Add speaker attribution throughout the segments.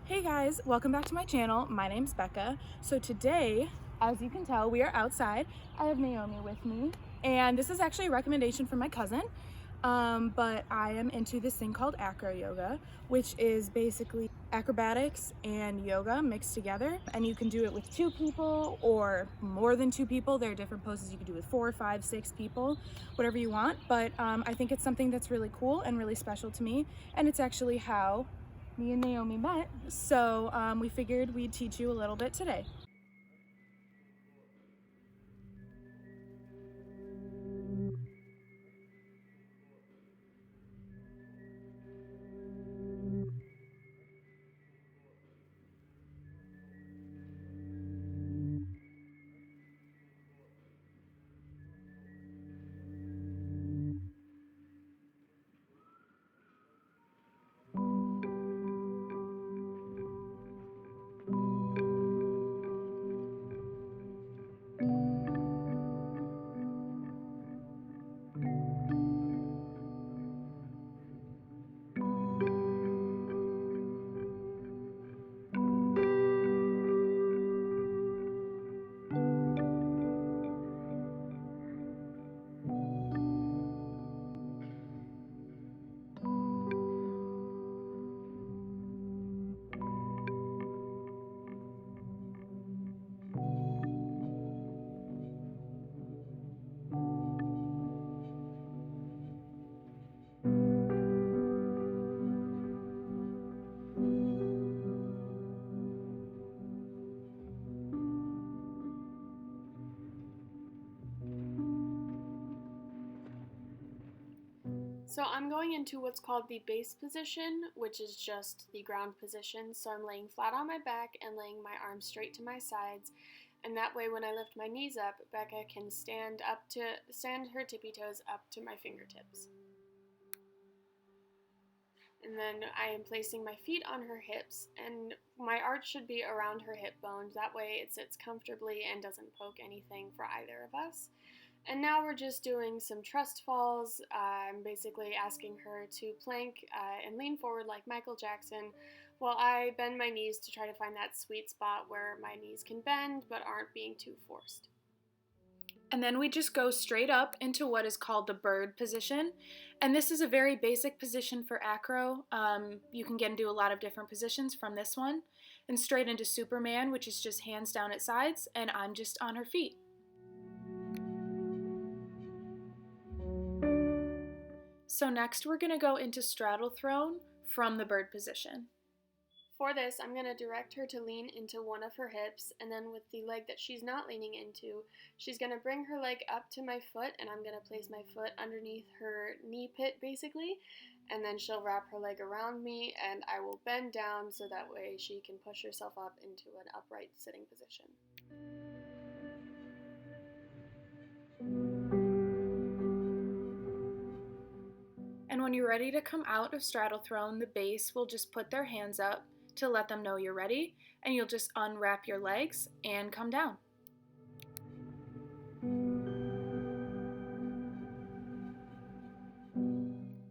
Speaker 1: Hey guys, welcome back to my channel. My name's Becca. So today, as you can tell, we are outside. I have Naomi with me, and this is actually a recommendation from my cousin. But I am into this thing called Acro yoga, which is basically acrobatics and yoga mixed together. And you can do it with 2 people or more than 2 people. There are different poses you can do with 4, 5, 6 people, whatever you want. But I think it's something that's really cool and really special to me. And it's actually how me and Naomi met. So we figured we'd teach you a little bit today.
Speaker 2: So I'm going into what's called the base position, which is just the ground position. So I'm laying flat on my back and laying my arms straight to my sides. And that way when I lift my knees up, Becca can stand her tippy toes up to my fingertips. And then I am placing my feet on her hips, and my arch should be around her hip bones. That way it sits comfortably and doesn't poke anything for either of us. And now we're just doing some trust falls. I'm basically asking her to plank and lean forward like Michael Jackson while I bend my knees to try to find that sweet spot where my knees can bend but aren't being too forced.
Speaker 1: And then we just go straight up into what is called the bird position. And this is a very basic position for acro. You can get into a lot of different positions from this one. And straight into Superman, which is just hands down at sides, and I'm just on her feet. So next we're gonna go into straddle throne from the bird position.
Speaker 2: For this, I'm going to direct her to lean into one of her hips, and then with the leg that she's not leaning into, she's going to bring her leg up to my foot, and I'm going to place my foot underneath her knee pit basically, and then she'll wrap her leg around me, and I will bend down so that way she can push herself up into an upright sitting position.
Speaker 1: And when you're ready to come out of straddle throne, the base will just put their hands up to let them know you're ready, and you'll just unwrap your legs and come down.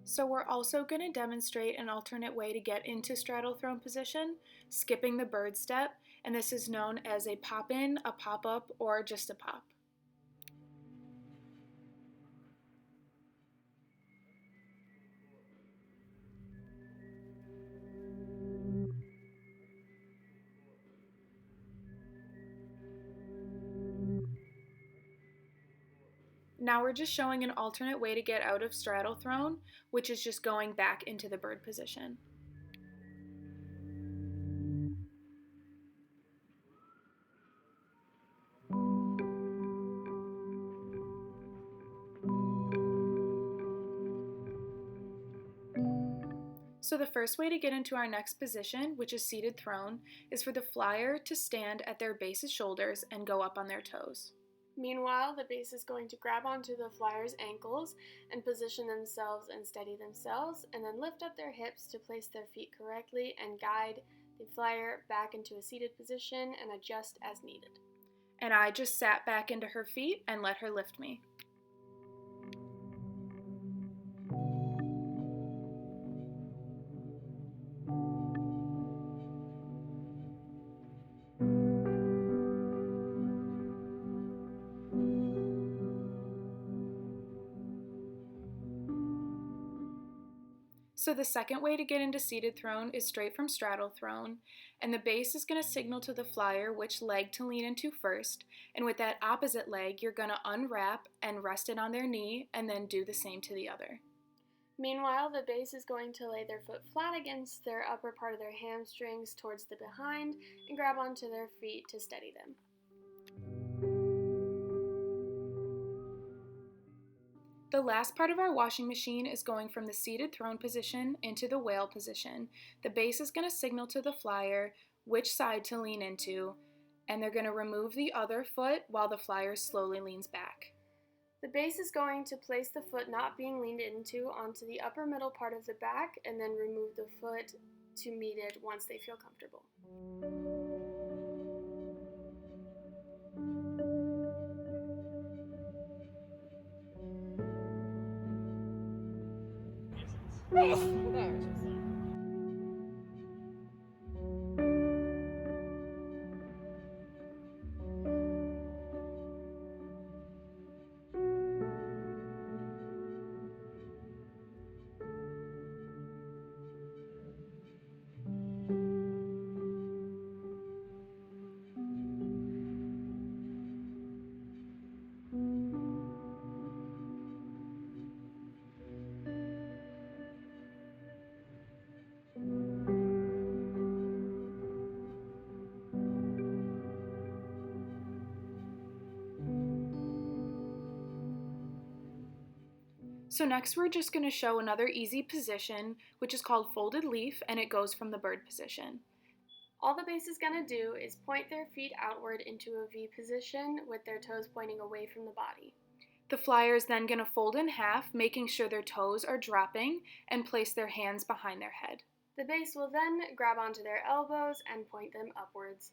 Speaker 1: So we're also going to demonstrate an alternate way to get into straddle throne position, skipping the bird step, and this is known as a pop-in, a pop-up, or just a pop. Now we're just showing an alternate way to get out of straddle throne, which is just going back into the bird position. So the first way to get into our next position, which is seated throne, is for the flyer to stand at their base's shoulders and go up on their toes.
Speaker 2: Meanwhile, the base is going to grab onto the flyer's ankles and position themselves and steady themselves, and then lift up their hips to place their feet correctly and guide the flyer back into a seated position and adjust as needed.
Speaker 1: And I just sat back into her feet and let her lift me. So the second way to get into seated throne is straight from straddle throne, and the base is going to signal to the flyer which leg to lean into first, and with that opposite leg you're going to unwrap and rest it on their knee and then do the same to the other.
Speaker 2: Meanwhile, the base is going to lay their foot flat against their upper part of their hamstrings towards the behind and grab onto their feet to steady them.
Speaker 1: The last part of our washing machine is going from the seated throne position into the whale position. The base is going to signal to the flyer which side to lean into, and they're going to remove the other foot while the flyer slowly leans back.
Speaker 2: The base is going to place the foot not being leaned into onto the upper middle part of the back and then remove the foot to meet it once they feel comfortable.
Speaker 1: So next we're just going to show another easy position, which is called folded leaf, and it goes from the bird position.
Speaker 2: All the base is going to do is point their feet outward into a V position with their toes pointing away from the body.
Speaker 1: The flyer is then going to fold in half, making sure their toes are dropping, and place their hands behind their head.
Speaker 2: The base will then grab onto their elbows and point them upwards.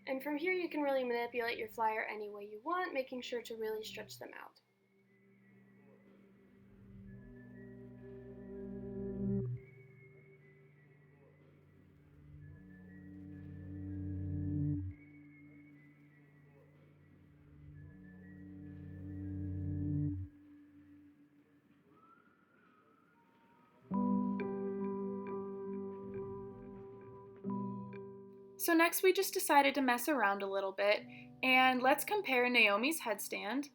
Speaker 2: And from here you can really manipulate your flyer any way you want, making sure to really stretch them out.
Speaker 1: So next we just decided to mess around a little bit, and let's compare Naomi's headstand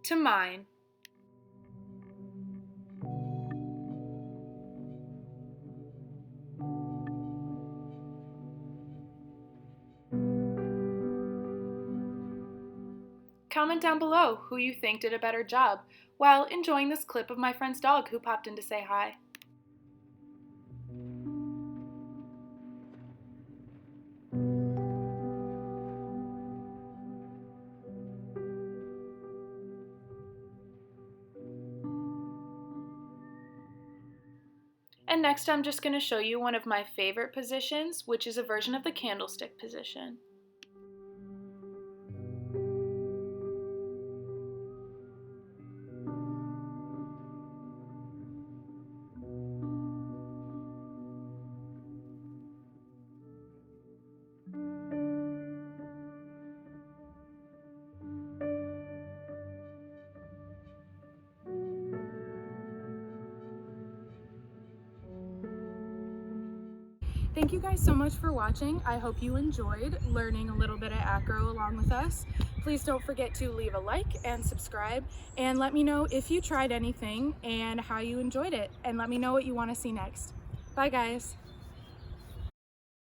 Speaker 1: to mine. Comment down below who you think did a better job while enjoying this clip of my friend's dog who popped in to say hi. And next I'm just going to show you one of my favorite positions, which is a version of the candlestick position. Thank you guys so much for watching. I hope you enjoyed learning a little bit of Acro along with us. Please don't forget to leave a like and subscribe, and let me know if you tried anything and how you enjoyed it, and let me know what you want to see next. Bye guys.